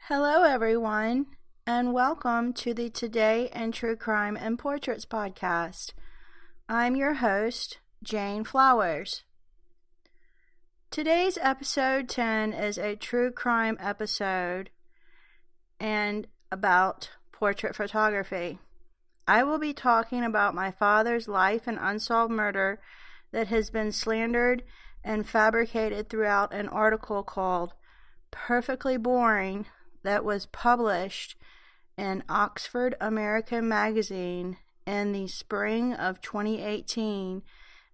Hello, everyone, and welcome to the Today in True Crime and Portraits podcast. I'm your host, Jane Flowers. Today's episode 10 is a true crime episode and about portrait photography. I will be talking about my father's life and unsolved murder that has been slandered and fabricated throughout an article called Perefectly Boring that was published in Oxford American Magazine in the spring of 2018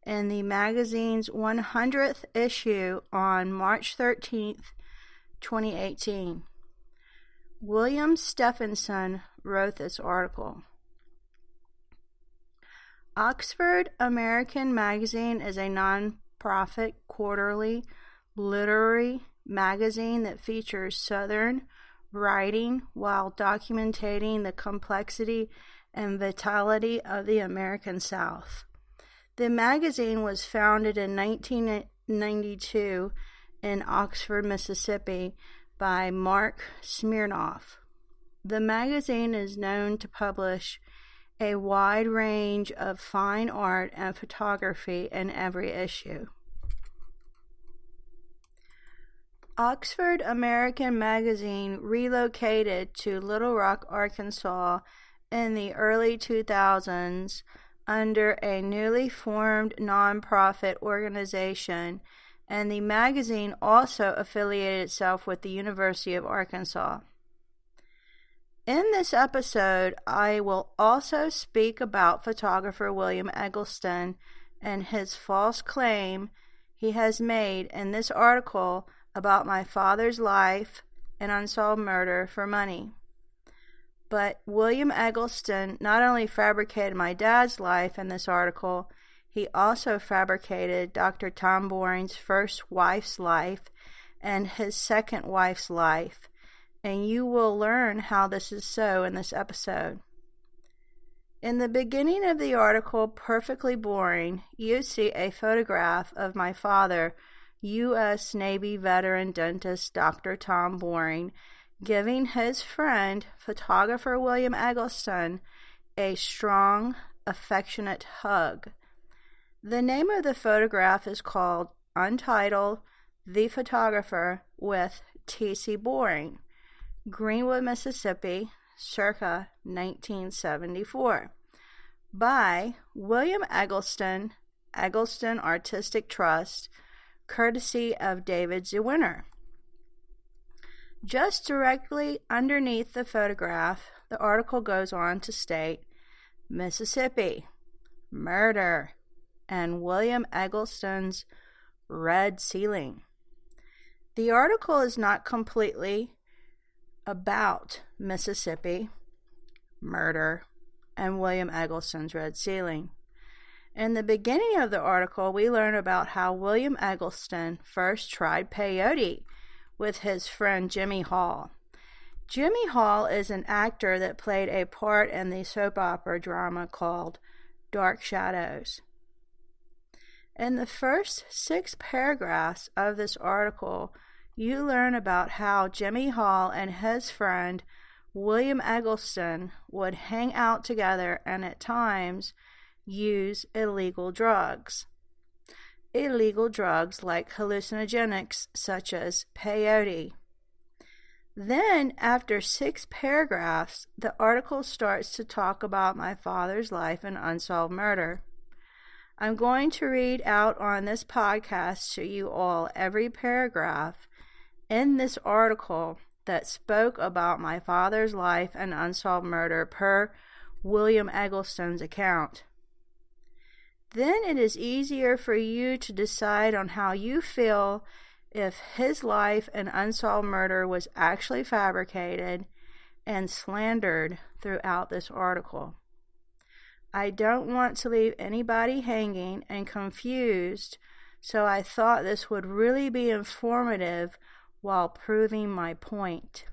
in the magazine's 100th issue on March 13th, 2018. Willaim Stephenson wrote this article. Oxford American Magazine is a non-profit quarterly literary magazine that features Southern writing while documenting the complexity and vitality of the American South. The magazine was founded in 1992 in Oxford, Mississippi by Mark Smirnoff. The magazine is known to publish a wide range of fine art and photography in every issue. Oxford American Magazine relocated to Little Rock, Arkansas in the early 2000s under a newly formed nonprofit organization, and the magazine also affiliated itself with the University of Arkansas. In this episode, I will also speak about photographer William Eggleston and his false claim he has made in this article about my father's life and unsolved murder for money. But William Eggleston not only fabricated my dad's life in this article, he also fabricated Dr. Tom Boring's first wife's life and his second wife's life, and you will learn how this is so in this episode. In the beginning of the article, Perefectly Boring, you see a photograph of my father, U.S. Navy veteran dentist Dr. Tom Boring, giving his friend, photographer William Eggleston, a strong, affectionate hug. The name of the photograph is called Untitled, The Photographer with T.C. Boring, Greenwood, Mississippi, circa 1974, by William Eggleston, Eggleston Artistic Trust, courtesy of David Zewinner. Just directly underneath the photograph, the article goes on to state Mississippi, murder, and William Eggleston's red ceiling. The article is not completely about Mississippi, murder, and William Eggleston's red ceiling. In the beginning of the article, we learn about how William Eggleston first tried peyote with his friend Jimmy Hall. Jimmy Hall is an actor that played a part in the soap opera drama called Dark Shadows. In the first 6 paragraphs of this article, you learn about how Jimmy Hall and his friend William Eggleston would hang out together and at times use illegal drugs. Illegal drugs like hallucinogenics such as peyote. Then, after 6 paragraphs, the article starts to talk about my father's life and unsolved murder. I'm going to read out on this podcast to you all every paragraph in this article that spoke about my father's life and unsolved murder per William Eggleston's account. Then it is easier for you to decide on how you feel if his life and unsolved murder was actually fabricated and slandered throughout this article. I don't want to leave anybody hanging and confused, so I thought this would really be informative while proving my point.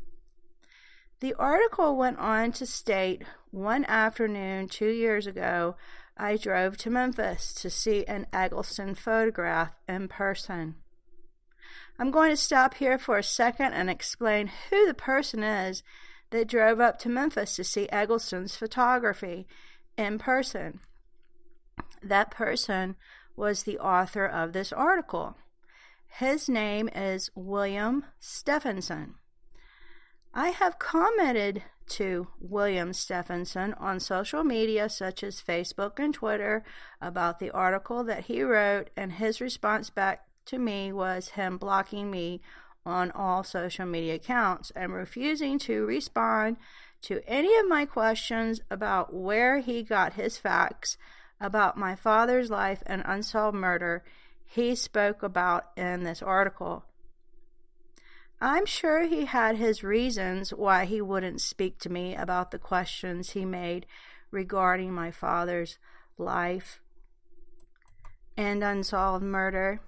The article went on to state, one afternoon 2 years ago, I drove to Memphis to see an Eggleston photograph in person. I'm going to stop here for a second and explain who the person is that drove up to Memphis to see Eggleston's photography in person. That person was the author of this article. His name is Willaim Stephenson. I have commented to Willaim Stephenson on social media such as Facebook and Twitter about the article that he wrote, and his response back to me was him blocking me on all social media accounts and refusing to respond to any of my questions about where he got his facts about my father's life and unsolved murder he spoke about in this article. I'm sure he had his reasons why he wouldn't speak to me about the questions he made regarding my father's life and unsolved murder.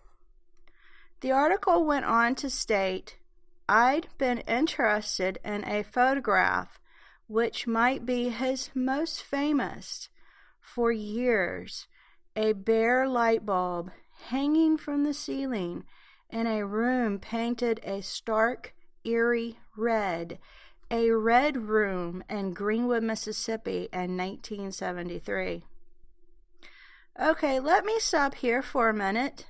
The article went on to state, I'd been interested in a photograph, which might be his most famous, for years, a bare light bulb hanging from the ceiling in a room painted a stark, eerie red, a red room in Greenwood, Mississippi in 1973. Okay, let me stop here for a minute.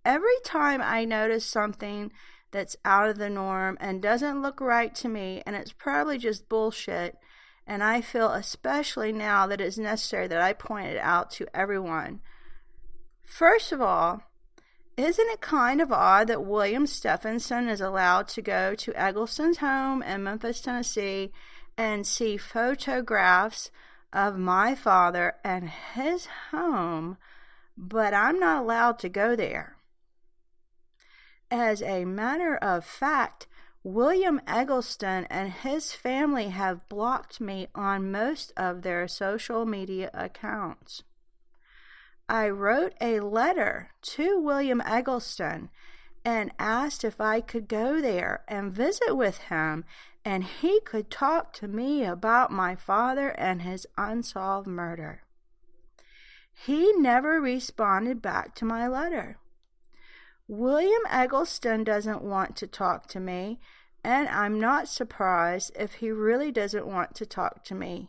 Every time I notice something that's out of the norm and doesn't look right to me, and it's probably just bullshit, and I feel especially now that it's necessary that I point it out to everyone. First of all, isn't it kind of odd that Willaim Stephenson is allowed to go to Eggleston's home in Memphis, Tennessee, and see photographs of my father and his home, but I'm not allowed to go there? As a matter of fact, William Eggleston and his family have blocked me on most of their social media accounts. I wrote a letter to William Eggleston and asked if I could go there and visit with him, and he could talk to me about my father and his unsolved murder. He never responded back to my letter. William Eggleston doesn't want to talk to me, and I'm not surprised if he really doesn't want to talk to me.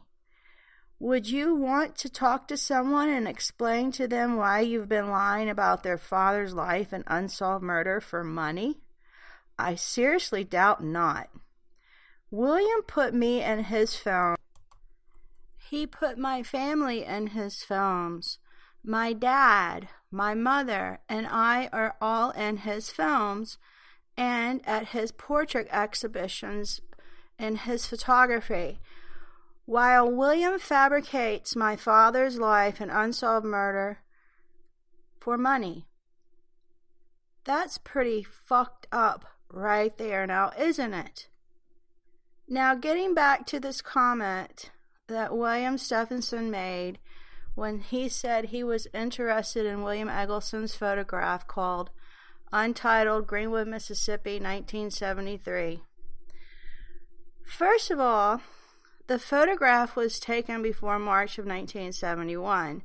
Would you want to talk to someone and explain to them why you've been lying about their father's life and unsolved murder for money? I seriously doubt not. William put me in his film. He put my family in his films. My dad, my mother, and I are all in his films and at his portrait exhibitions in his photography, while William fabricates my father's life and unsolved murder for money. That's pretty fucked up right there now, isn't it? Now, getting back to this comment that Willaim Stephenson made when he said he was interested in William Eggleston's photograph called Untitled, Greenwood, Mississippi, 1973. First of all, the photograph was taken before March of 1971.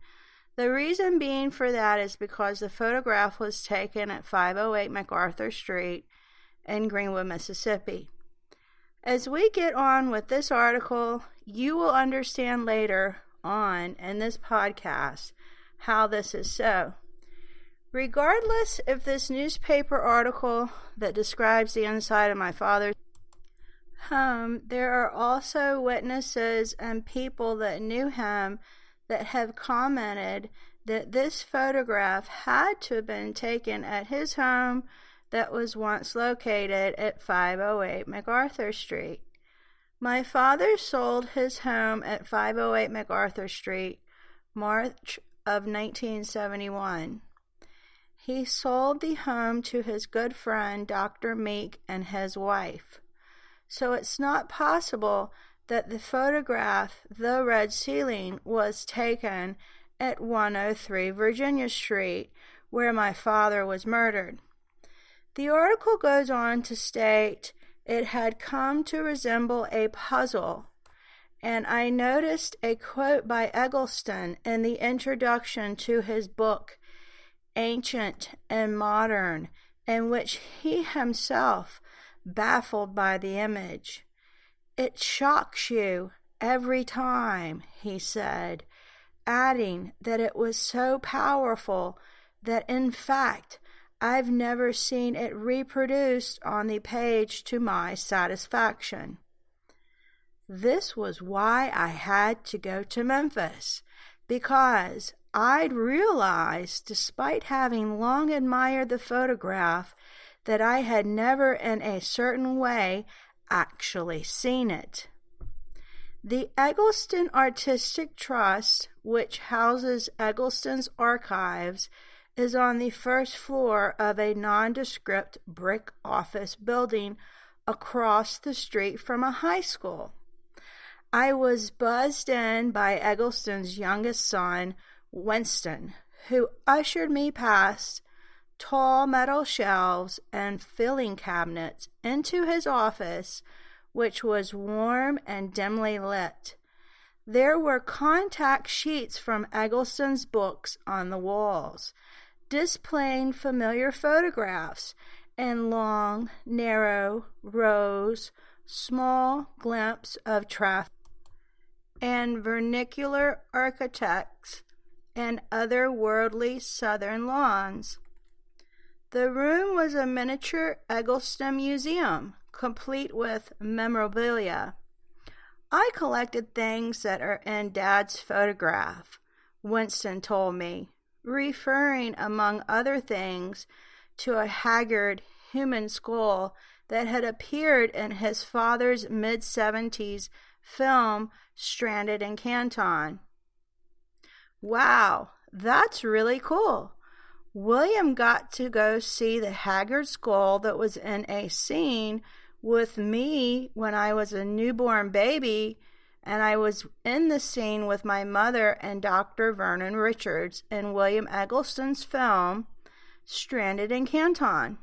The reason being for that is because the photograph was taken at 508 MacArthur Street in Greenwood, Mississippi. As we get on with this article, you will understand later on in this podcast how this is so. Regardless if this newspaper article that describes the inside of my father's home, there are also witnesses and people that knew him that have commented that this photograph had to have been taken at his home that was once located at 508 MacArthur Street. My father sold his home at 508 MacArthur Street, March of 1971. He sold the home to his good friend Dr. Meek and his wife. So it's not possible that the photograph, The Red Ceiling, was taken at 103 Virginia Street, where my father was murdered. The article goes on to state it had come to resemble a puzzle, and I noticed a quote by Eggleston in the introduction to his book, Ancient and Modern, in which he himself baffled by the image. "It shocks you every time," he said, adding that it was so powerful that in fact I've never seen it reproduced on the page to my satisfaction. This was why I had to go to Memphis, because I'd realized, despite having long admired the photograph, that I had never in a certain way actually seen it. The Eggleston Artistic Trust, which houses Eggleston's archives, is on the first floor of a nondescript brick office building across the street from a high school. I was buzzed in by Eggleston's youngest son, Winston, who ushered me past tall metal shelves and filing cabinets into his office, which was warm and dimly lit. There were contact sheets from Eggleston's books on the walls, displaying familiar photographs in long, narrow rows, small glimpses of traffic and vernacular architects and otherworldly southern lawns. The room was a miniature Eggleston museum, complete with memorabilia. "I collected things that are in Dad's photograph," Winston told me, referring, among other things, to a haggard human skull that had appeared in his father's mid-70s film Stranded in Canton. "Wow, that's really cool. William got to go see the haggard skull that was in a scene with me when I was a newborn baby, and I was in the scene with my mother and Dr. Vernon Richards in William Eggleston's film Stranded in Canton.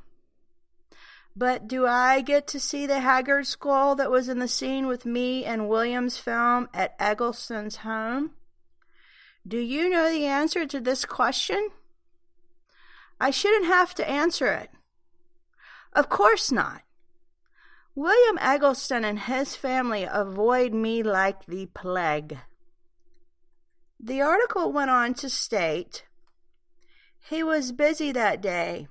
But do I get to see the haggard skull that was in the scene with me and William's film at Eggleston's home? Do you know the answer to this question?" I shouldn't have to answer it. Of course not. William Eggleston and his family avoid me like the plague. The article went on to state, "He was busy that day.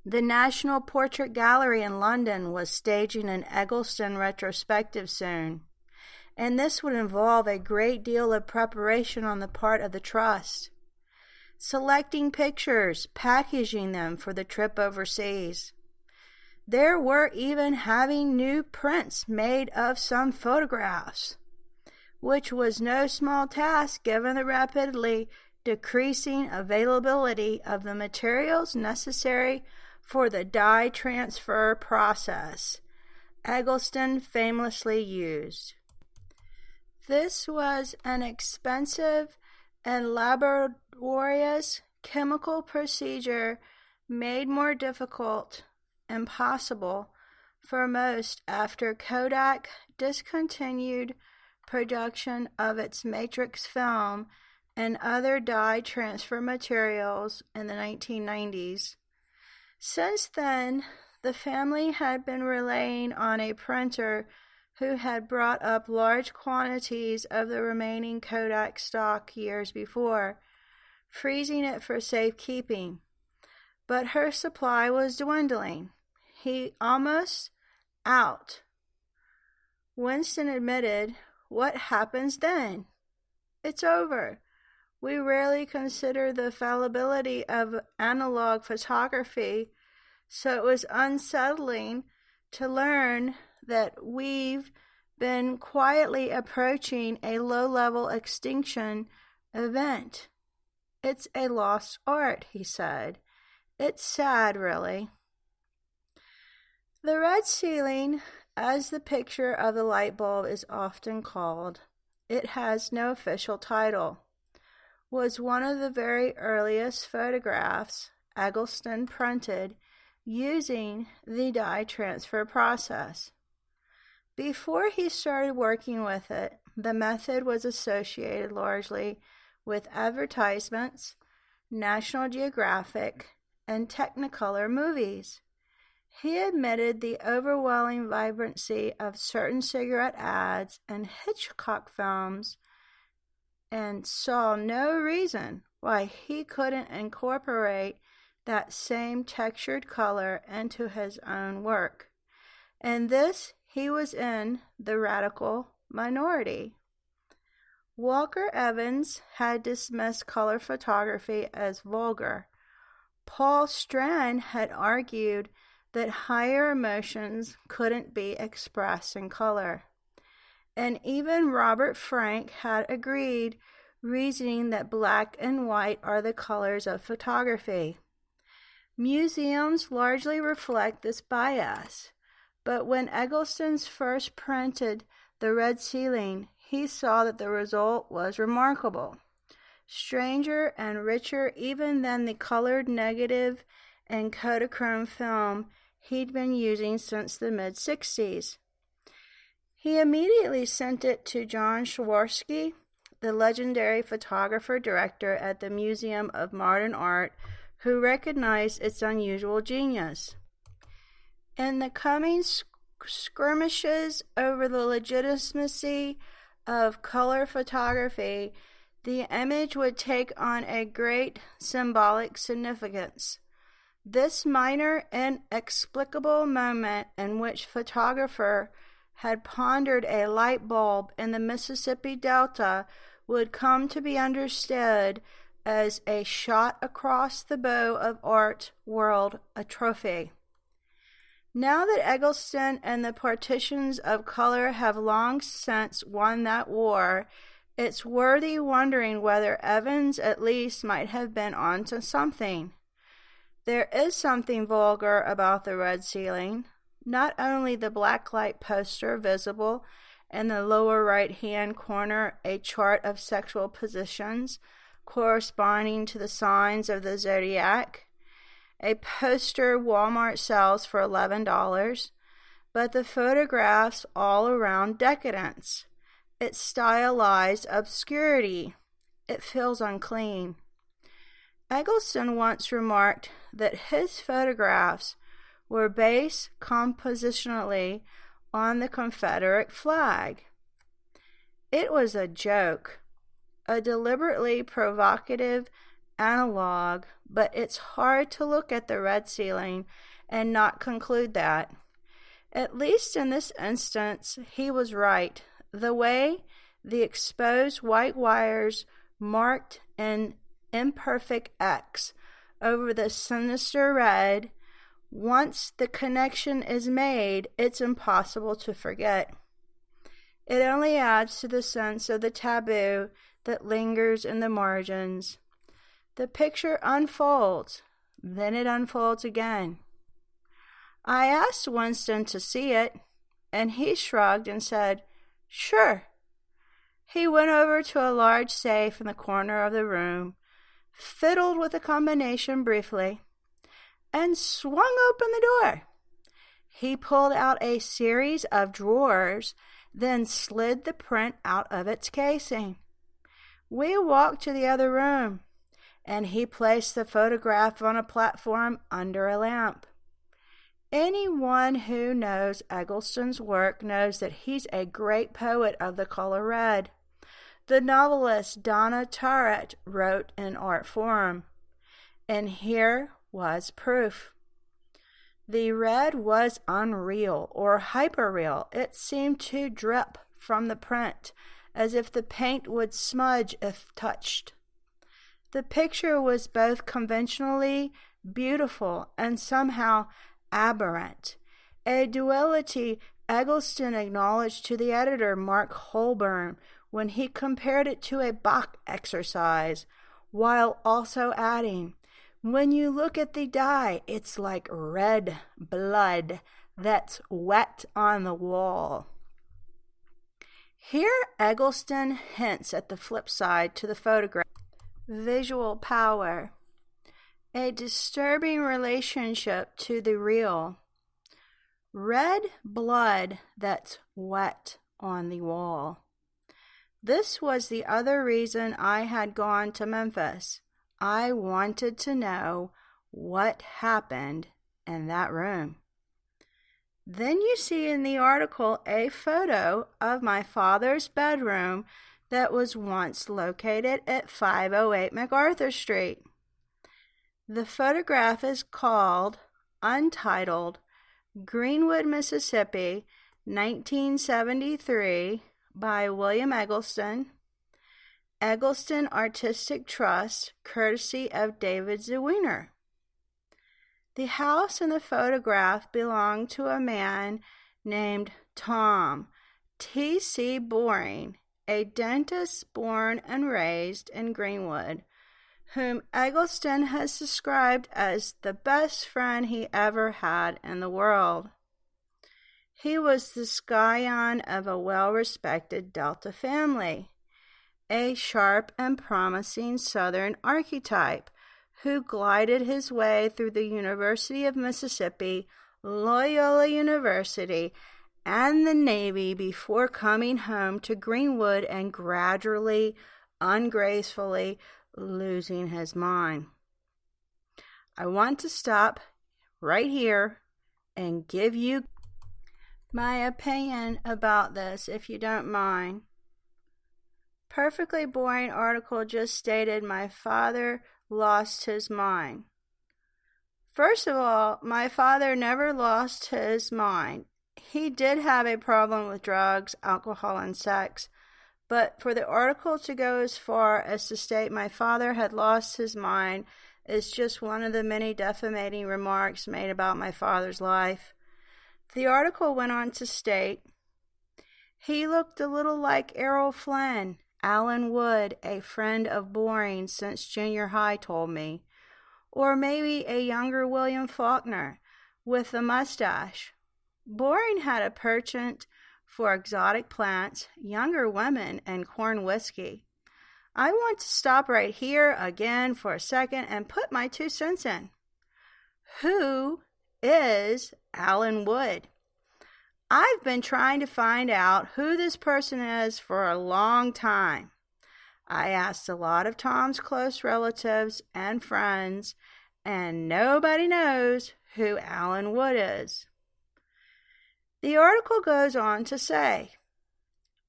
The National Portrait Gallery in London was staging an Eggleston retrospective soon, and this would involve a great deal of preparation on the part of the Trust. Selecting pictures, packaging them for the trip overseas. There were even having new prints made of some photographs, which was no small task given the rapidly decreasing availability of the materials necessary for the dye transfer process Eggleston famously used. This was an expensive and laborious chemical procedure made more difficult, impossible, for most after Kodak discontinued production of its matrix film and other dye transfer materials in the 1990s. Since then, the family had been relying on a printer who had brought up large quantities of the remaining Kodak stock years before, freezing it for safekeeping. But her supply was dwindling. He almost out. Winston admitted, "What happens then? It's over. We rarely consider the fallibility of analog photography, so it was unsettling to learn that we've been quietly approaching a low-level extinction event. It's a lost art," he said. "It's sad, really." The red ceiling, as the picture of the light bulb is often called, it has no official title, was one of the very earliest photographs Eggleston printed using the dye transfer process. Before he started working with it, the method was associated largely with advertisements, National Geographic, and Technicolor movies. He admitted the overwhelming vibrancy of certain cigarette ads and Hitchcock films and saw no reason why he couldn't incorporate that same textured color into his own work. In this, he was in the radical minority. Walker Evans had dismissed color photography as vulgar. Paul Strand had argued that higher emotions couldn't be expressed in color. And even Robert Frank had agreed, reasoning that black and white are the colors of photography. Museums largely reflect this bias, but when Eggleston first printed The Red Ceiling, he saw that the result was remarkable, stranger and richer even than the colored negative and Kodachrome film he'd been using since the mid-60s. He immediately sent it to John Swarovski, the legendary photographer director at the Museum of Modern Art, who recognized its unusual genius. In the coming skirmishes over the legitimacy of color photography, the image would take on a great symbolic significance. This minor, inexplicable moment in which photographer had pondered a light bulb in the Mississippi Delta would come to be understood as a shot across the bow of art world, a trophy. Now that Eggleston and the partitions of color have long since won that war, it's worthy wondering whether Evans at least might have been onto something. There is something vulgar about The Red Ceiling. Not only the blacklight poster visible in the lower right-hand corner, a chart of sexual positions corresponding to the signs of the zodiac, a poster Walmart sells for $11, but the photographs all around decadence. It's stylized obscurity. It feels unclean. Eggleston once remarked that his photographs were based compositionally on the Confederate flag. It was a joke, a deliberately provocative analog, but it's hard to look at The Red Ceiling and not conclude that. At least in this instance, he was right. The way the exposed white wires marked an imperfect X over the sinister red, once the connection is made, it's impossible to forget. It only adds to the sense of the taboo that lingers in the margins. The picture unfolds, then it unfolds again. I asked Winston to see it, and he shrugged and said, "Sure." He went over to a large safe in the corner of the room, fiddled with the combination briefly, and swung open the door. He pulled out a series of drawers, then slid the print out of its casing. We walked to the other room, and he placed the photograph on a platform under a lamp. Anyone who knows Eggleston's work knows that he's a great poet of the color red. The novelist Donna Tartt wrote in art form, and here was proof. The red was unreal or hyperreal. It seemed to drip from the print, as if the paint would smudge if touched. The picture was both conventionally beautiful and somehow aberrant, a duality Eggleston acknowledged to the editor Mark Holborn when he compared it to a Bach exercise, while also adding, "When you look at the dye, it's like red blood that's wet on the wall." Here Eggleston hints at the flip side to the photograph. Visual power. A disturbing relationship to the real. Red blood that's wet on the wall. This was the other reason I had gone to Memphis. I wanted to know what happened in that room. Then you see in the article a photo of my father's bedroom that was once located at 508 MacArthur Street. The photograph is called Untitled, Greenwood, Mississippi, 1973 by William Eggleston, Eggleston Artistic Trust, courtesy of David Zwiener. The house in the photograph belonged to a man named Tom T.C. Boring, a dentist born and raised in Greenwood, whom Eggleston has described as the best friend he ever had in the world. He was the scion of a well-respected Delta family, a sharp and promising Southern archetype who glided his way through the University of Mississippi, Loyola University, and the Navy before coming home to Greenwood and gradually, ungracefully losing his mind. I want to stop right here and give you my opinion about this, if you don't mind. Perfectly Boring article just stated my father lost his mind. First of all, my father never lost his mind. He did have a problem with drugs, alcohol, and sex, but for the article to go as far as to state my father had lost his mind is just one of the many defamating remarks made about my father's life. The article went on to state, he looked a little like Errol Flynn. Alan Wood, a friend of Boring since junior high, told me. Or maybe a younger William Faulkner with a mustache. Boring had a penchant for exotic plants, younger women, and corn whiskey. I want to stop right here again for a second and put my 2 cents in. Who is Alan Wood? I've been trying to find out who this person is for a long time. I asked a lot of Tom's close relatives and friends, and nobody knows who Alan Wood is. The article goes on to say,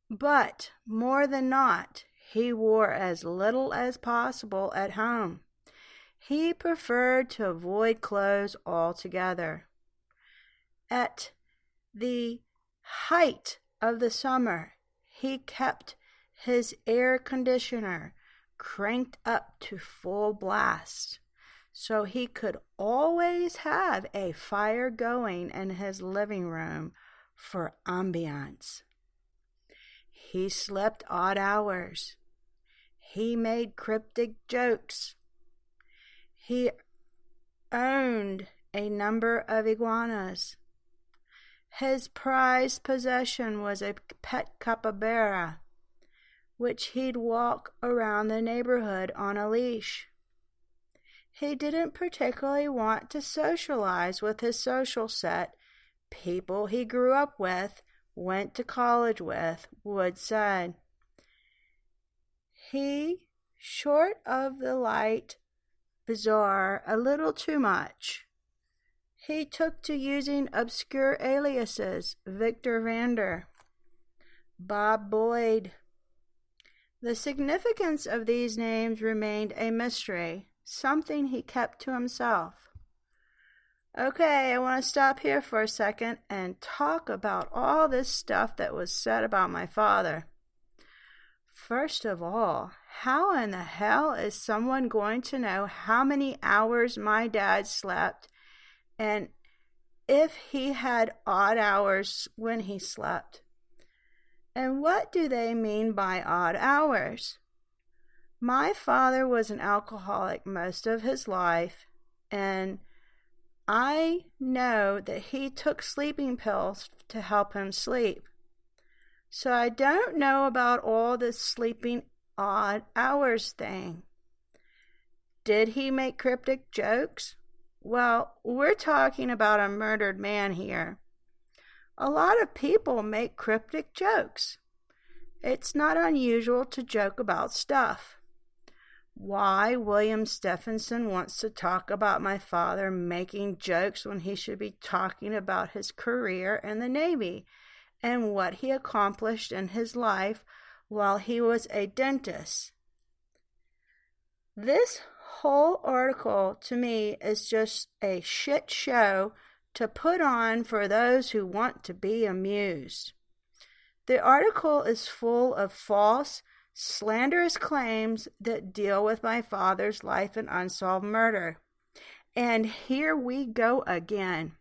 but more than not, he wore as little as possible at home. He preferred to avoid clothes altogether. At the height of the summer, he kept his air conditioner cranked up to full blast, so he could always have a fire going in his living room for ambiance. He slept odd hours. He made cryptic jokes. He owned a number of iguanas. His prized possession was a pet capybara, which he'd walk around the neighborhood on a leash. He didn't particularly want to socialize with his social set, people he grew up with, went to college with, Wood said. He, short of the light, bizarre, a little too much. He took to using obscure aliases, Victor Vander, Bob Boyd. The significance of these names remained a mystery, something he kept to himself. Okay, I want to stop here for a second and talk about all this stuff that was said about my father. First of all, how in the hell is someone going to know how many hours my dad slept and if he had odd hours when he slept? And what do they mean by odd hours? My father was an alcoholic most of his life, and I know that he took sleeping pills to help him sleep. So I don't know about all this sleeping odd hours thing. Did he make cryptic jokes? Well, we're talking about a murdered man here. A lot of people make cryptic jokes. It's not unusual to joke about stuff. why Willaim Stephenson wants to talk about my father making jokes when he should be talking about his career in the Navy and what he accomplished in his life while he was a dentist. This whole article to me is just a shit show to put on for those who want to be amused. The article is full of false, slanderous claims that deal with my father's life and unsolved murder. And here we go again.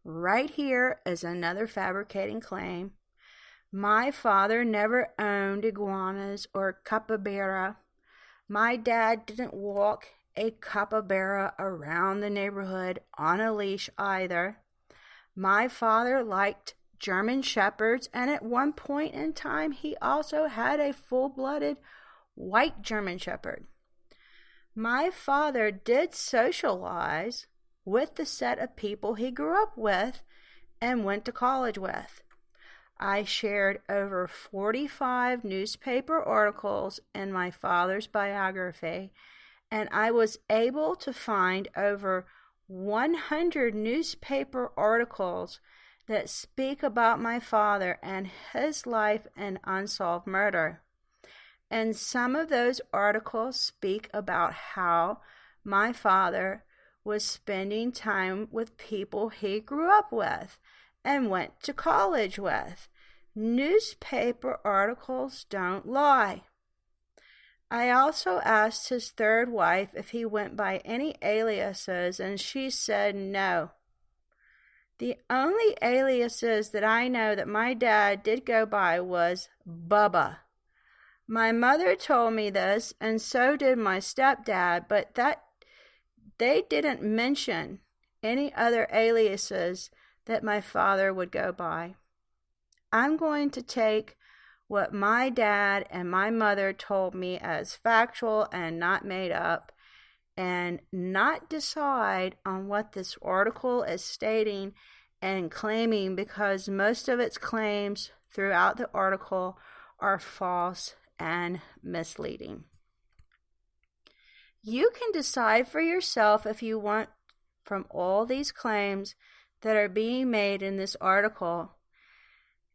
Right here is another fabricating claim. My father never owned iguanas or capybara. My dad didn't walk a capybara around the neighborhood on a leash either. My father liked German shepherds, and at one point in time he also had a full-blooded white German shepherd. My father did socialize with the set of people he grew up with and went to college with. I shared over 45 newspaper articles in my father's biography, and I was able to find over 100 newspaper articles that speak about my father and his life and unsolved murder. And some of those articles speak about how my father was spending time with people he grew up with and went to college with. Newspaper articles don't lie. I also asked his third wife if he went by any aliases, and she said no. The only aliases that I know that my dad did go by was Bubba. My mother told me this, and so did my stepdad, but that they didn't mention any other aliases that my father would go by. I'm going to take what my dad and my mother told me as factual and not made up, and not decide on what this article is stating and claiming, because most of its claims throughout the article are false and misleading. You can decide for yourself if you want from all these claims that are being made in this article,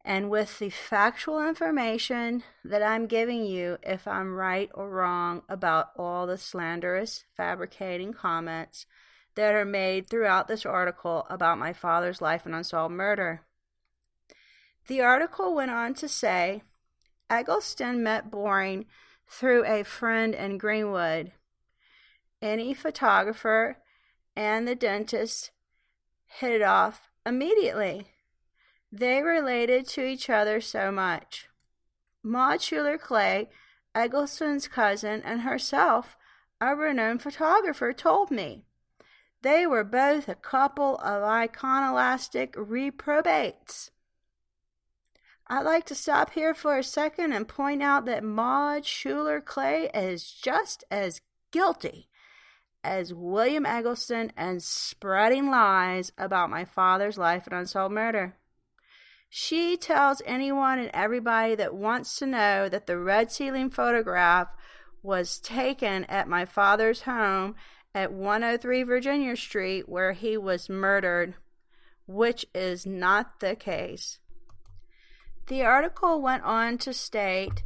and with the factual information that I'm giving you, if I'm right or wrong about all the slanderous, fabricating comments that are made throughout this article about my father's life and unsolved murder. The article went on to say, Eggleston met Boring through a friend in Greenwood. Any photographer and the dentist hit it off immediately. They related to each other so much. Maud Schuler-Clay, Eggleston's cousin, and herself, a renowned photographer, told me. They were both a couple of iconoclastic reprobates. I'd like to stop here for a second and point out that Maud Schuler-Clay is just as guilty as William Eggleston in spreading lies about my father's life and unsolved murder. She tells anyone and everybody that wants to know that the red ceiling photograph was taken at my father's home at 103 Virginia Street where he was murdered, which is not the case. The article went on to state,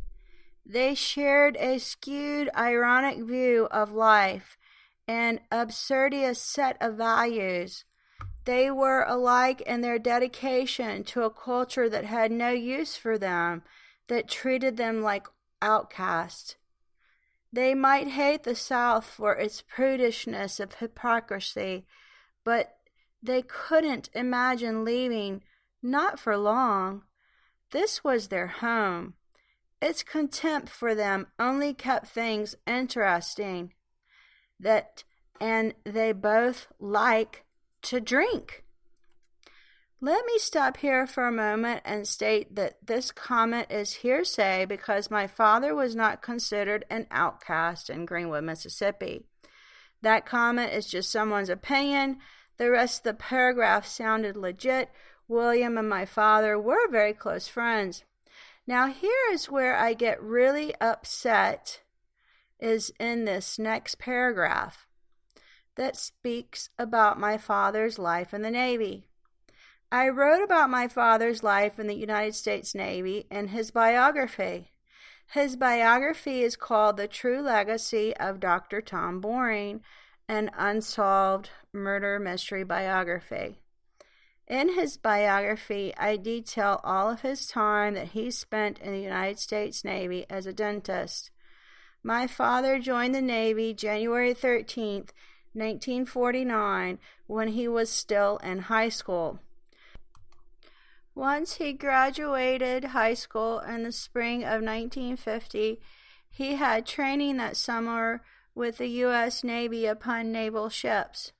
they shared a skewed, ironic view of life, an absurdist set of values. They were alike in their dedication to a culture that had no use for them, that treated them like outcasts. They might hate the South for its prudishness of hypocrisy, but they couldn't imagine leaving, not for long. This was their home. Its contempt for them only kept things interesting. And they both like to drink. Let me stop here for a moment and state that this comment is hearsay because my father was not considered an outcast in Greenwood, Mississippi. That comment is just someone's opinion. The rest of the paragraph sounded legit. William and my father were very close friends. Now here is where I get really upset is in this next paragraph that speaks about my father's life in the Navy. I wrote about my father's life in the United States Navy in his biography. His biography is called The True Legacy of Dr. Tom Boring, an unsolved murder mystery biography. In his biography, I detail all of his time that he spent in the United States Navy as a dentist. My father joined the Navy January 13th, 1949, when he was still in high school. Once he graduated high school in the spring of 1950, he had training that summer with the U.S. Navy upon naval ships.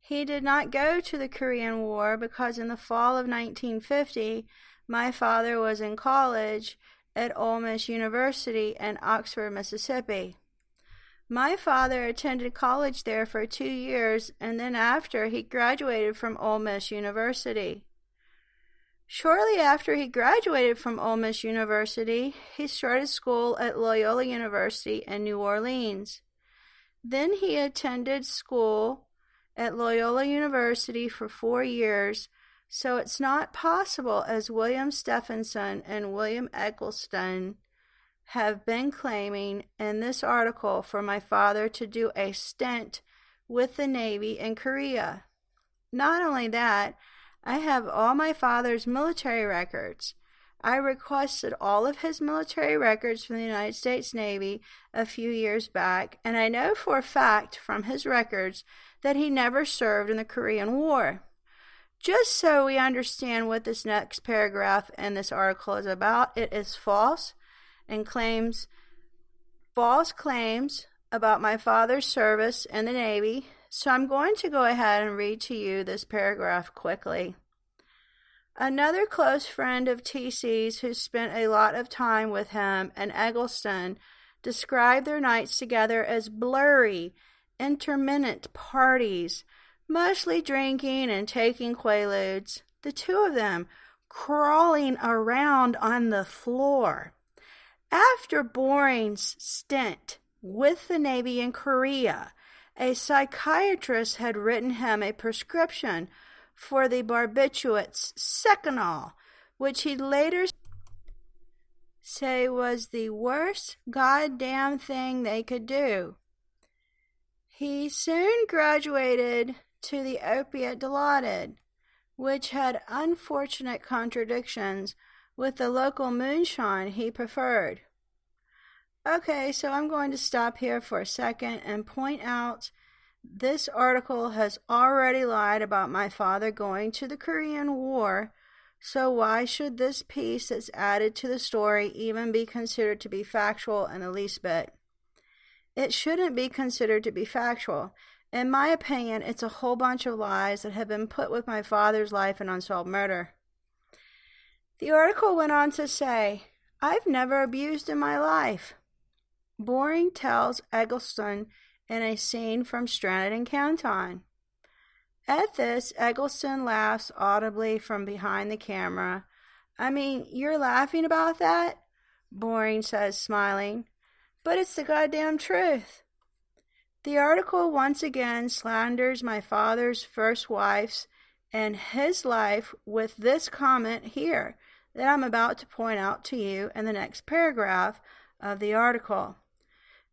He did not go to the Korean War because in the fall of 1950, my father was in college at Ole Miss University in Oxford, Mississippi. My father attended college there for 2 years, and then after he graduated from Ole Miss University. Shortly after he graduated from Ole Miss University, he started school at Loyola University in New Orleans. Then he attended school at Loyola University for 4 years, so it's not possible, as Willaim Stephenson and William Eggleston have been claiming in this article, for my father to do a stint with the Navy in Korea. Not only that, I have all my father's military records. I requested all of his military records from the United States Navy a few years back, and I know for a fact from his records that he never served in the Korean War. Just so we understand what this next paragraph in this article is about, it is false claims about my father's service in the Navy, so I'm going to go ahead and read to you this paragraph quickly. Another close friend of TC's who spent a lot of time with him and Eggleston described their nights together as blurry, intermittent parties, mostly drinking and taking quaaludes, the two of them crawling around on the floor. After Boring's stint with the Navy in Korea, a psychiatrist had written him a prescription for the barbiturates Seconal, which he later say was the worst goddamn thing they could do. He soon graduated to the opiate Dilaudid, which had unfortunate contradictions with the local moonshine he preferred. Okay, so I'm going to stop here for a second and point out this article has already lied about my father going to the Korean War, so why should this piece that's added to the story even be considered to be factual in the least bit? It shouldn't be considered to be factual. In my opinion, it's a whole bunch of lies that have been put with my father's life in unsolved murder. The article went on to say, I've never abused in my life. Boring tells Eggleston in a scene from Stranded in Canton. At this, Eggleston laughs audibly from behind the camera. I mean, you're laughing about that? Boring says, smiling. But it's the goddamn truth. The article once again slanders my father's first wife's and his life with this comment here that I'm about to point out to you in the next paragraph of the article.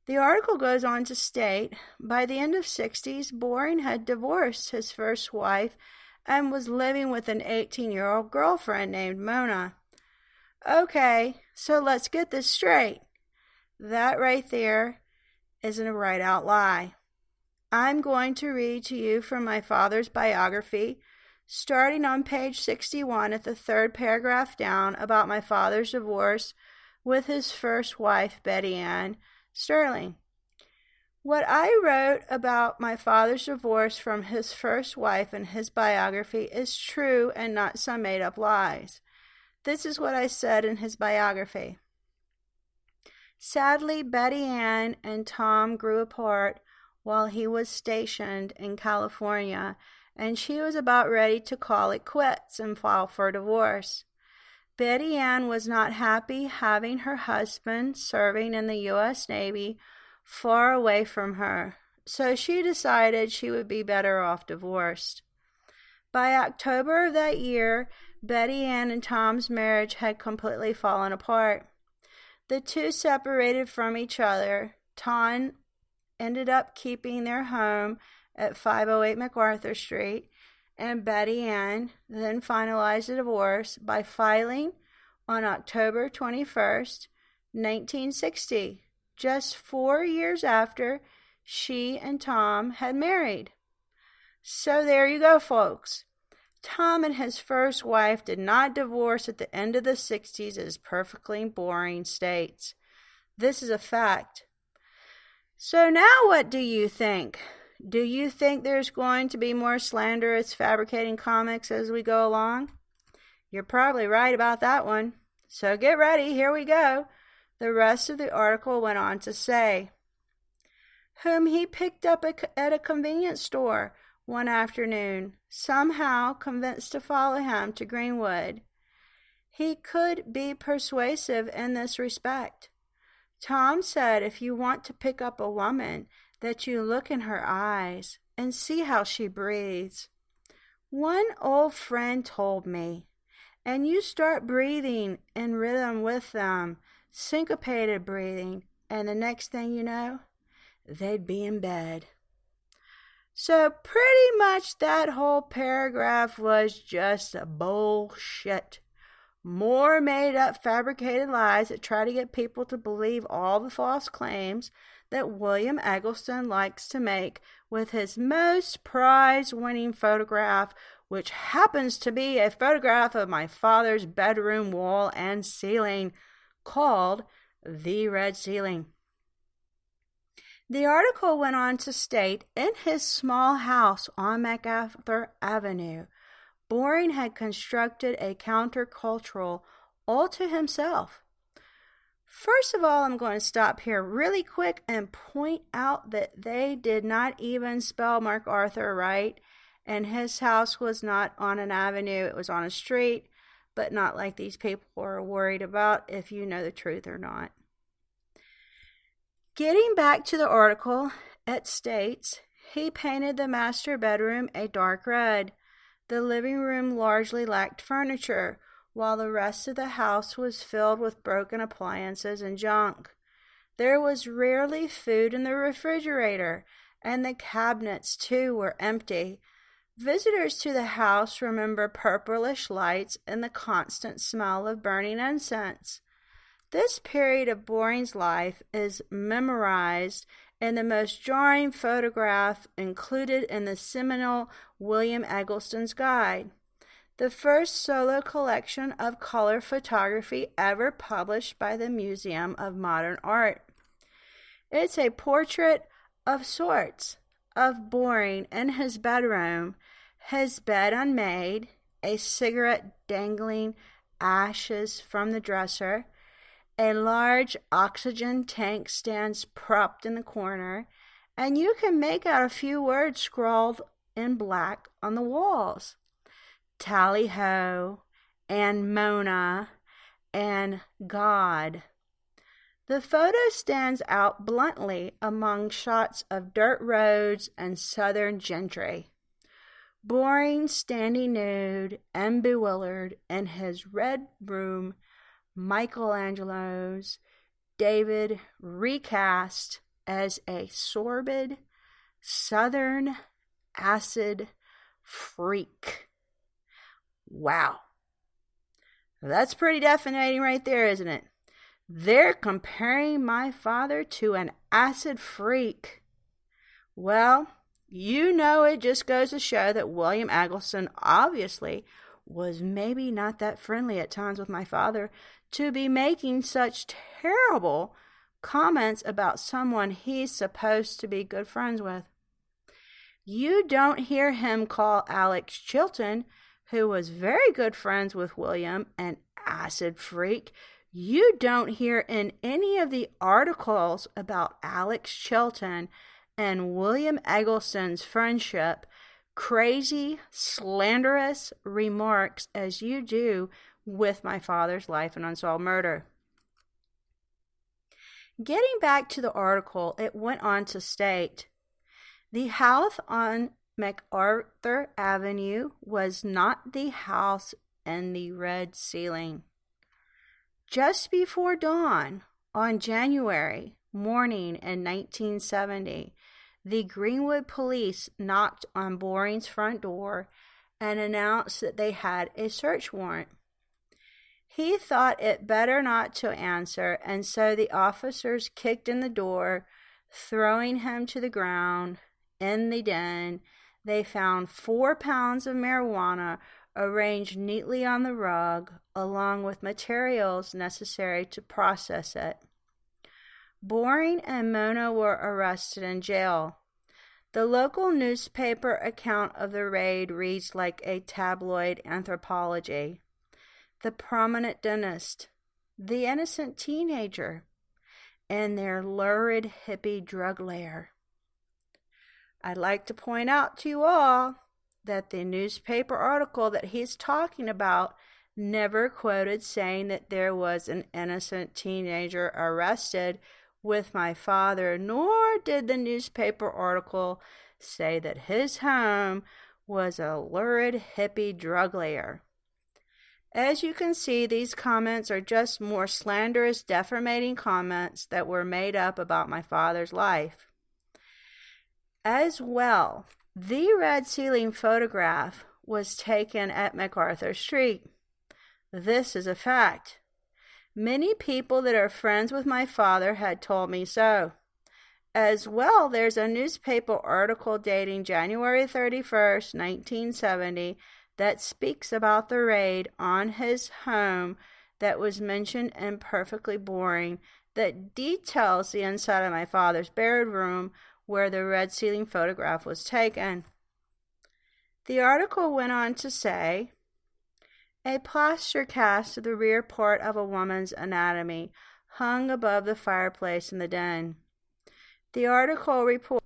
The article goes on to state, by the end of the 60s, Boring had divorced his first wife and was living with an 18-year-old girlfriend named Mona. Okay, so let's get this straight. That right there isn't a right-out lie. I'm going to read to you from my father's biography, starting on page 61 at the third paragraph down, about my father's divorce with his first wife, Betty Ann Sterling. What I wrote about my father's divorce from his first wife in his biography is true and not some made-up lies. This is what I said in his biography. Sadly, Betty Ann and Tom grew apart while he was stationed in California, and she was about ready to call it quits and file for divorce. Betty Ann was not happy having her husband serving in the U.S. Navy far away from her, so she decided she would be better off divorced. By October of that year, Betty Ann and Tom's marriage had completely fallen apart. The two separated from each other. Tom ended up keeping their home at 508 MacArthur Street, and Betty Ann then finalized the divorce by filing on October 21st, 1960, just 4 years after she and Tom had married. So there you go, folks. Tom and his first wife did not divorce at the end of the 60s, as Perfectly Boring states. This is a fact. So now what do you think? Do you think there's going to be more slanderous fabricating comics as we go along? You're probably right about that one. So get ready, here we go. The rest of the article went on to say, whom he picked up at a convenience store one afternoon, somehow convinced to follow him to Greenwood. He could be persuasive in this respect. Tom said if you want to pick up a woman, that you look in her eyes and see how she breathes. One old friend told me, and you start breathing in rhythm with them, syncopated breathing, and the next thing you know, they'd be in bed. So pretty much that whole paragraph was just bullshit. More made-up fabricated lies that try to get people to believe all the false claims that William Eggleston likes to make with his most prize-winning photograph, which happens to be a photograph of my father's bedroom wall and ceiling, called The Red Ceiling. The article went on to state, in his small house on MacArthur Avenue, Boring had constructed a countercultural all to himself. First of all, I'm going to stop here really quick and point out that they did not even spell MacArthur right, and his house was not on an avenue, it was on a street, but not like these people are worried about if you know the truth or not. Getting back to the article, it states, he painted the master bedroom a dark red. The living room largely lacked furniture, while the rest of the house was filled with broken appliances and junk. There was rarely food in the refrigerator, and the cabinets, too, were empty. Visitors to the house remember purplish lights and the constant smell of burning incense. This period of Boring's life is memorized in the most jarring photograph included in the seminal William Eggleston's Guide, the first solo collection of color photography ever published by the Museum of Modern Art. It's a portrait of sorts of Boring in his bedroom, his bed unmade, a cigarette dangling ashes from the dresser. A large oxygen tank stands propped in the corner, and you can make out a few words scrawled in black on the walls. Tally-ho, and Mona, and God. The photo stands out bluntly among shots of dirt roads and southern gentry. Boring standing nude and bewildered in his red room, Michelangelo's David recast as a sordid southern acid freak. Wow. That's pretty definiting right there, isn't it? They're comparing my father to an acid freak. Well, you know, it just goes to show that William Eggleston obviously was maybe not that friendly at times with my father to be making such terrible comments about someone he's supposed to be good friends with. You don't hear him call Alex Chilton, who was very good friends with William, an acid freak. You don't hear in any of the articles about Alex Chilton and William Eggleston's friendship crazy, slanderous remarks as you do with my father's life and unsolved murder. Getting back to the article, it went on to state, the house on MacArthur Avenue was not the house in the red ceiling. Just before dawn, on January morning in 1970, the Greenwood police knocked on Boring's front door and announced that they had a search warrant. He thought it better not to answer, and so the officers kicked in the door, throwing him to the ground. In the den, they found 4 pounds of marijuana arranged neatly on the rug, along with materials necessary to process it. Boring and Mona were arrested in jail. The local newspaper account of the raid reads like a tabloid anthology. The prominent dentist, the innocent teenager, and their lurid hippie drug lair. I'd like to point out to you all that the newspaper article that he's talking about never quoted saying that there was an innocent teenager arrested with my father, nor did the newspaper article say that his home was a lurid hippie drug lair. As you can see, these comments are just more slanderous, defamating comments that were made up about my father's life. As well, the red ceiling photograph was taken at MacArthur Street. This is a fact. Many people that are friends with my father had told me so. As well, there's a newspaper article dating January 31st, 1970, that speaks about the raid on his home that was mentioned in Perfectly Boring, that details the inside of my father's bedroom where the red ceiling photograph was taken. The article went on to say, a plaster cast of the rear part of a woman's anatomy hung above the fireplace in the den. The article reports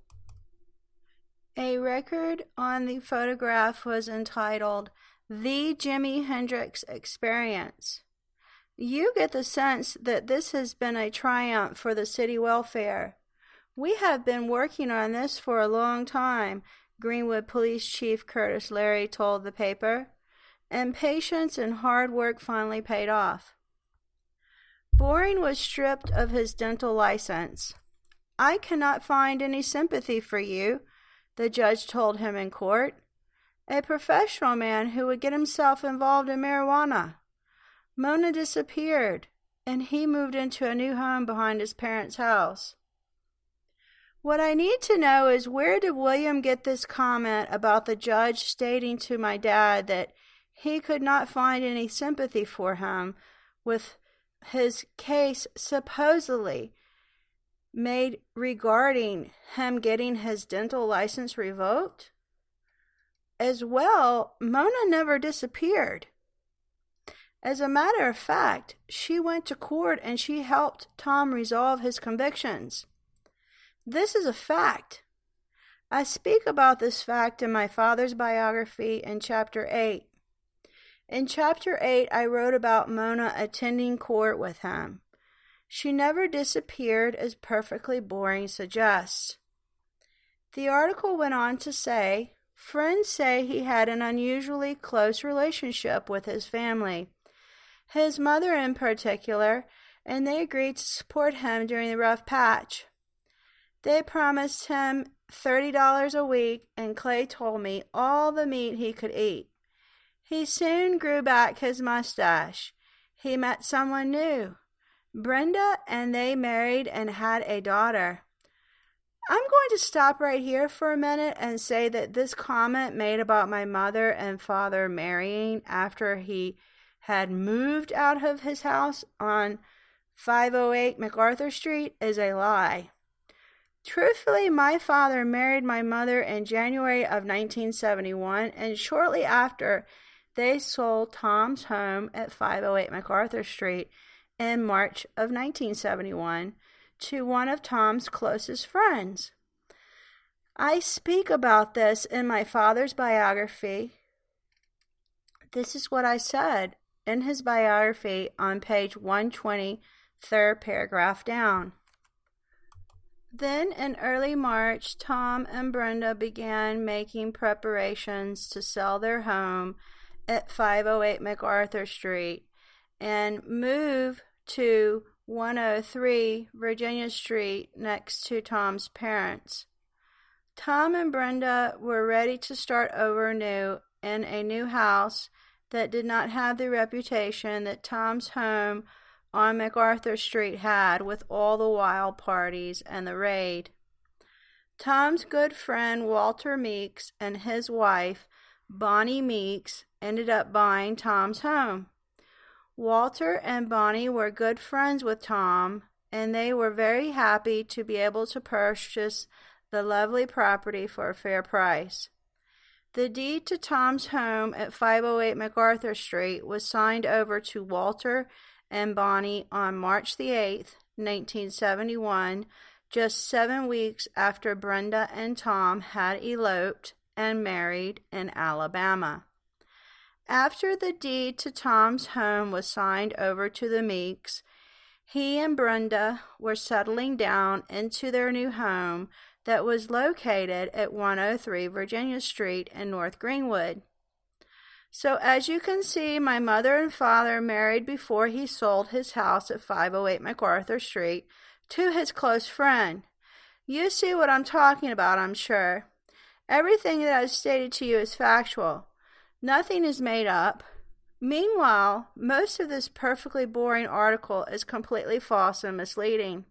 a record on the photograph was entitled The Jimi Hendrix Experience. You get the sense that this has been a triumph for the city welfare. We have been working on this for a long time, Greenwood Police Chief Curtis Larry told the paper, and patience and hard work finally paid off. Boring was stripped of his dental license. I cannot find any sympathy for you, the judge told him in court. A professional man who would get himself involved in marijuana. Mona disappeared, and he moved into a new home behind his parents' house. What I need to know is, where did William get this comment about the judge stating to my dad that he could not find any sympathy for him with his case supposedly made regarding him getting his dental license revoked? As well, Mona never disappeared. As a matter of fact, she went to court and she helped Tom resolve his convictions. This is a fact. I speak about this fact in my father's biography in Chapter 8. In Chapter 8, I wrote about Mona attending court with him. She never disappeared, as Perfectly Boring suggests. The article went on to say, friends say he had an unusually close relationship with his family, his mother in particular, and they agreed to support him during the rough patch. They promised him $30 a week, and Clay told me all the meat he could eat. He soon grew back his mustache. He met someone new, Brenda, and they married and had a daughter. I'm going to stop right here for a minute and say that this comment made about my mother and father marrying after he had moved out of his house on 508 MacArthur Street is a lie. Truthfully, my father married my mother in January of 1971, and shortly after, they sold Tom's home at 508 MacArthur Street in March of 1971 to one of Tom's closest friends. I speak about this in my father's biography. This is what I said in his biography on page 120, third paragraph down. Then in early March, Tom and Brenda began making preparations to sell their home at 508 MacArthur Street and move to 103 Virginia Street next to Tom's parents. Tom and Brenda were ready to start over new in a new house that did not have the reputation that Tom's home on MacArthur Street had, with all the wild parties and the raid. Tom's good friend Walter Meeks and his wife, Bonnie Meeks, ended up buying Tom's home. Walter and Bonnie were good friends with Tom, and they were very happy to be able to purchase the lovely property for a fair price. The deed to Tom's home at 508 MacArthur Street was signed over to Walter and Bonnie on March the 8th, 1971, just 7 weeks after Brenda and Tom had eloped and married in Alabama. After the deed to Tom's home was signed over to the Meeks, he and Brenda were settling down into their new home that was located at 103 Virginia Street in North Greenwood. So as you can see, my mother and father married before he sold his house at 508 MacArthur Street to his close friend. You see what I'm talking about, I'm sure. Everything that I've stated to you is factual. Nothing is made up. Meanwhile, most of this perfectly boring article is completely false and misleading.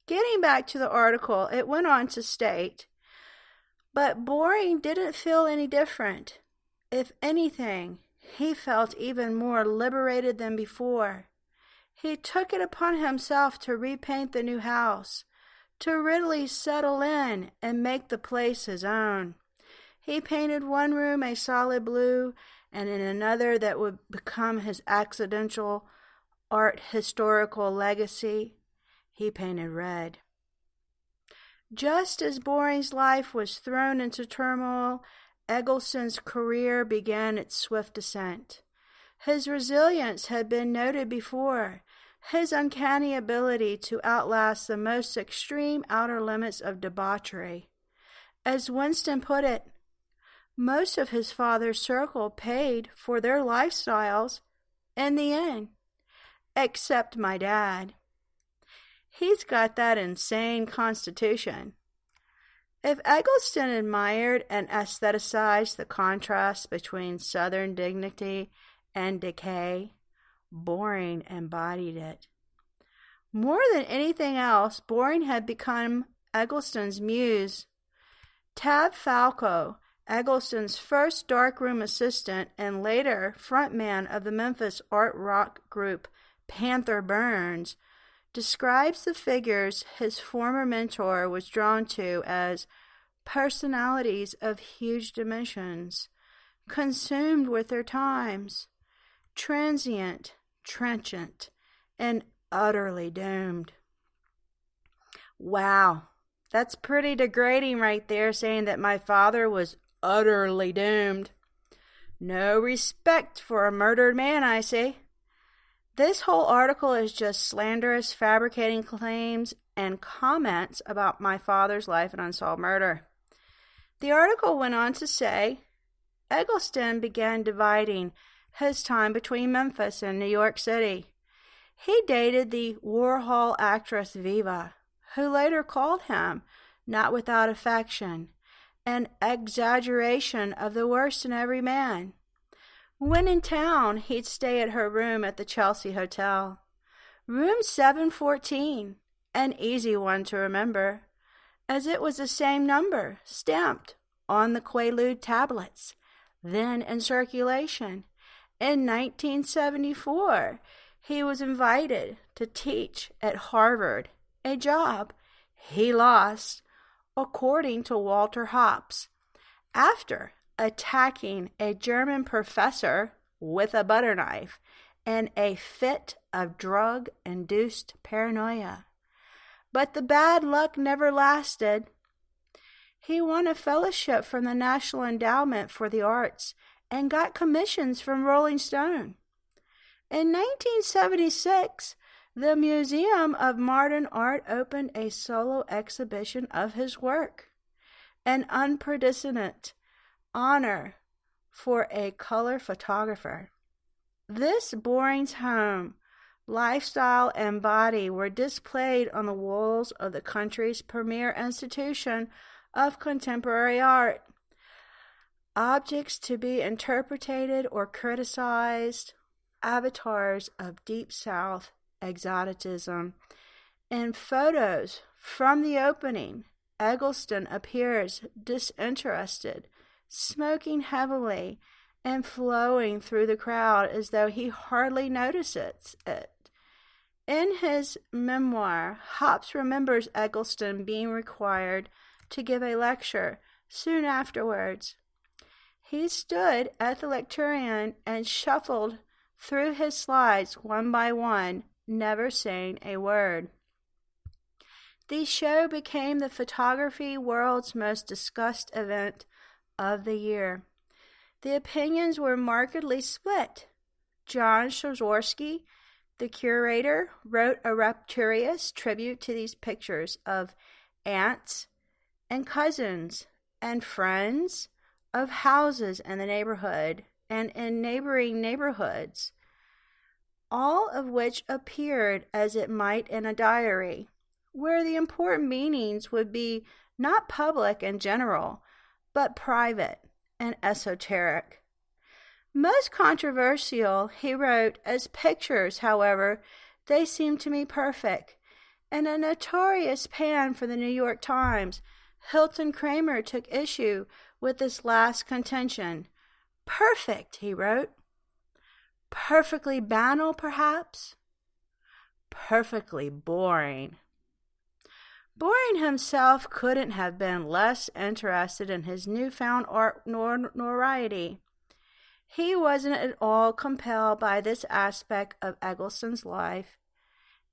Getting back to the article, it went on to state, but Boring didn't feel any different. If anything, he felt even more liberated than before. He took it upon himself to repaint the new house, to really settle in and make the place his own. He painted one room a solid blue, and in another that would become his accidental art historical legacy, he painted red. Just as Boring's life was thrown into turmoil, Eggleston's career began its swift ascent. His resilience had been noted before, his uncanny ability to outlast the most extreme outer limits of debauchery. As Winston put it, most of his father's circle paid for their lifestyles in the end, except my dad. He's got that insane constitution. If Eggleston admired and aestheticized the contrast between Southern dignity and decay, Boring embodied it. More than anything else, Boring had become Eggleston's muse. Tab Falco, Eggleston's first darkroom assistant and later frontman of the Memphis art rock group Panther Burns, describes the figures his former mentor was drawn to as personalities of huge dimensions, consumed with their times, transient, trenchant, and utterly doomed. Wow, that's pretty degrading right there, saying that my father was utterly doomed. No respect for a murdered man, I see. This whole article is just slanderous, fabricating claims and comments about my father's life and unsolved murder. The article went on to say, Eggleston began dividing his time between Memphis and New York City. He dated the Warhol actress Viva, who later called him, not without affection, an exaggeration of the worst in every man. When in town, he'd stay at her room at the Chelsea Hotel. Room 714, an easy one to remember, as it was the same number stamped on the Quaalude tablets, then in circulation. In 1974, he was invited to teach at Harvard, a job he lost, according to Walter Hopps, after attacking a German professor with a butter knife in a fit of drug-induced paranoia. But the bad luck never lasted. He won a fellowship from the National Endowment for the Arts and got commissions from Rolling Stone. In 1976, The Museum of Modern Art opened a solo exhibition of his work, an unprecedented honor for a color photographer. This Boring's home, lifestyle, and body were displayed on the walls of the country's premier institution of contemporary art. Objects to be interpreted or criticized, avatars of Deep South exoticism. In photos from the opening, Eggleston appears disinterested, smoking heavily, and flowing through the crowd as though he hardly notices it. In his memoir, Hopps remembers Eggleston being required to give a lecture soon afterwards. He stood at the lectern and shuffled through his slides one by one, never saying a word. The show became the photography world's most discussed event of the year. The opinions were markedly split. John Szorski, the curator, wrote a rapturous tribute to these pictures of aunts and cousins and friends, of houses in the neighborhood and in neighboring neighborhoods, all of which appeared as it might in a diary, where the important meanings would be not public and general, but private and esoteric. Most controversial, he wrote, as pictures, however, they seem to me perfect. In a notorious pan for the New York Times, Hilton Kramer took issue with this last contention. Perfect, he wrote. Perfectly banal, perhaps? Perfectly boring. Boring himself couldn't have been less interested in his newfound art notoriety. He wasn't at all compelled by this aspect of Eggleston's life.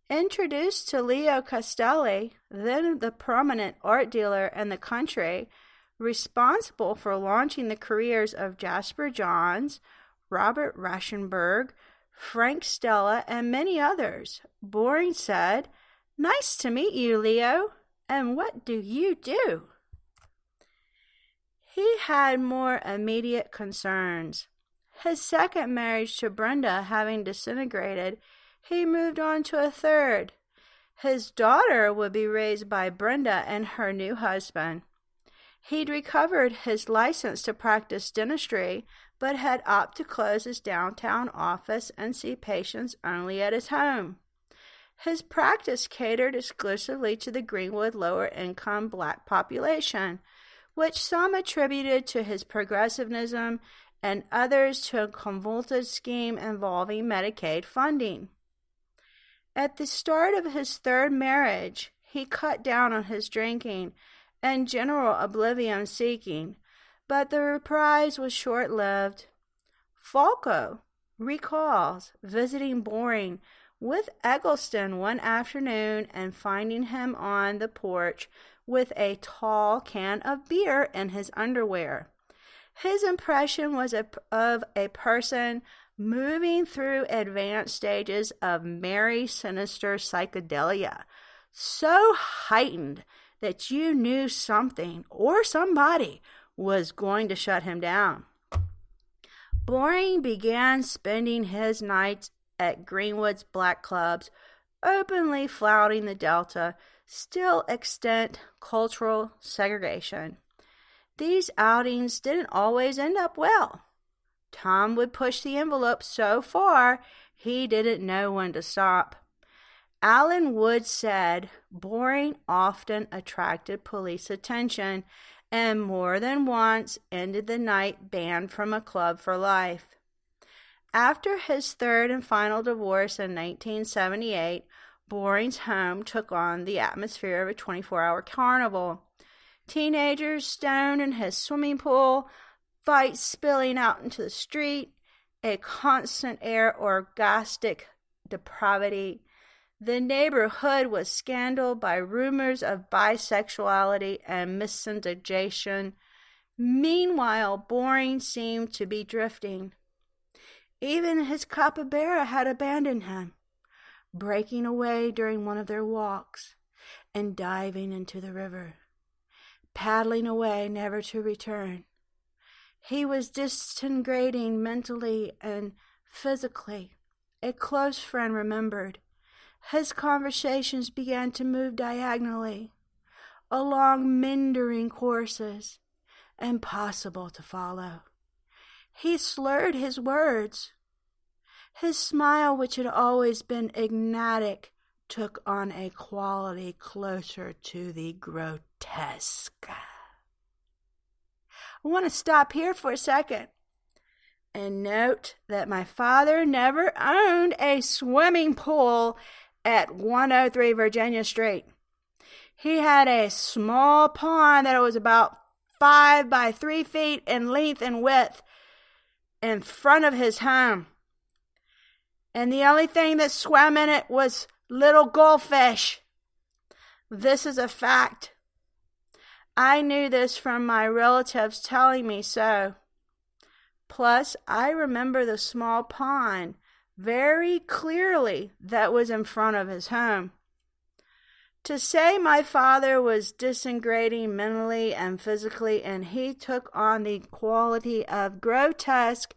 Introduced to Leo Castelli, then the prominent art dealer in the country, responsible for launching the careers of Jasper Johns, Robert Rauschenberg, Frank Stella, and many others, Boring said, "Nice to meet you, Leo. And what do you do?" He had more immediate concerns. His second marriage to Brenda having disintegrated, he moved on to a third. His daughter would be raised by Brenda and her new husband. He'd recovered his license to practice dentistry, but had opted to close his downtown office and see patients only at his home. His practice catered exclusively to the Greenwood lower-income black population, which some attributed to his progressivism and others to a convoluted scheme involving Medicaid funding. At the start of his third marriage, he cut down on his drinking and general oblivion-seeking, but the reprise was short-lived. Falco recalls visiting Boring with Eggleston one afternoon and finding him on the porch with a tall can of beer in his underwear. His impression was of a person moving through advanced stages of merry, sinister psychedelia, so heightened that you knew something or somebody was going to shut him down. Boring began spending his nights at Greenwood's black clubs, openly flouting the Delta, still extant cultural segregation. These outings didn't always end up well. Tom would push the envelope so far he didn't know when to stop. Alan Wood said Boring often attracted police attention and more than once ended the night banned from a club for life. After his third and final divorce in 1978, Boring's home took on the atmosphere of a 24-hour carnival. Teenagers stoned in his swimming pool, fights spilling out into the street, a constant air of orgastic depravity. The neighborhood was scandaled by rumors of bisexuality and misandration. Meanwhile, Boring seemed to be drifting. Even his capybara had abandoned him. breaking away during one of their walks and diving into the river, paddling away never to return. He was disintegrating mentally and physically. A close friend remembered. His conversations began to move diagonally, along meandering courses, impossible to follow. He slurred his words. His smile, which had always been enigmatic, took on a quality closer to the grotesque. I want to stop here for a second and note that my father never owned a swimming pool at 103 Virginia Street. He had a small pond that was about 5 by 3 feet in length and width in front of his home. And the only thing that swam in it was little goldfish. This is a fact. I knew this from my relatives telling me so. Plus, I remember the small pond very clearly that was in front of his home. To say my father was disintegrating mentally and physically and he took on the quality of grotesque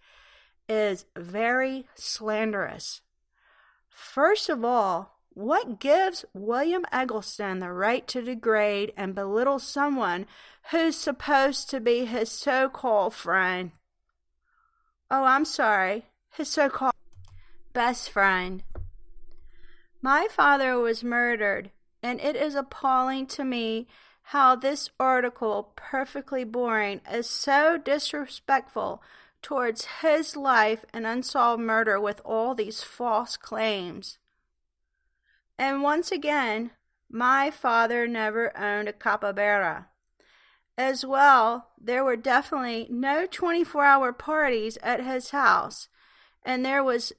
is very slanderous. First of all, what gives William Eggleston the right to degrade and belittle someone who's supposed to be his so-called friend? Oh, I'm sorry, his so-called best friend. My father was murdered, and it is appalling to me how this article, Perfectly Boring, is so disrespectful towards his life and unsolved murder with all these false claims. And once again, my father never owned a capybara. As well, there were definitely no 24-hour parties at his house, and there was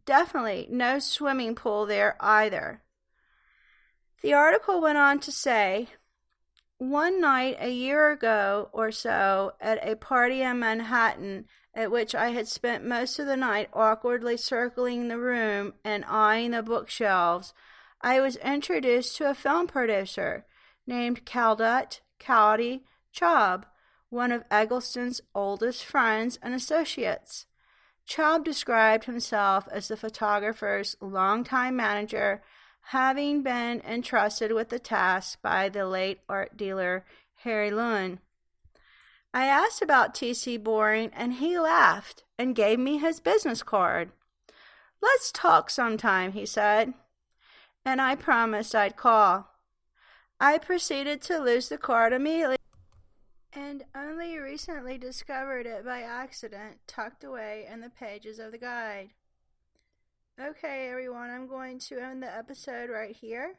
definitely no swimming pool there either. The article went on to say, one night a year ago or so at a party in Manhattan at which I had spent most of the night awkwardly circling the room and eyeing the bookshelves, I was introduced to a film producer named Caldut Cowdy Chubb, one of Eggleston's oldest friends and associates. Chubb described himself as the photographer's longtime manager, having been entrusted with the task by the late art dealer Harry Lewin. I asked about T.C. Boring, and he laughed and gave me his business card. "Let's talk sometime," he said, and I promised I'd call. I proceeded to lose the card immediately, and only recently discovered it by accident tucked away in the pages of the guide. Okay, everyone, I'm going to end the episode right here.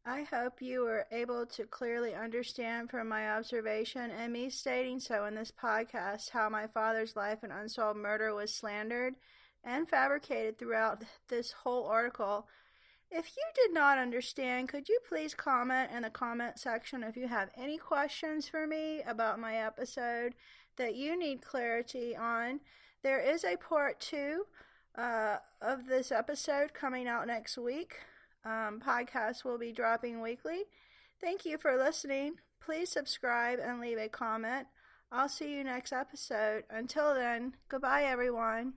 I hope you were able to clearly understand from my observation and me stating so in this podcast how my father's life and unsolved murder was slandered and fabricated throughout this whole article. If you did not understand, could you please comment in the comment section if you have any questions for me about my episode that you need clarity on. There is a part 2 of this episode coming out next week. Podcasts will be dropping weekly. Thank you for listening. Please subscribe and leave a comment. I'll see you next episode. Until then, goodbye everyone.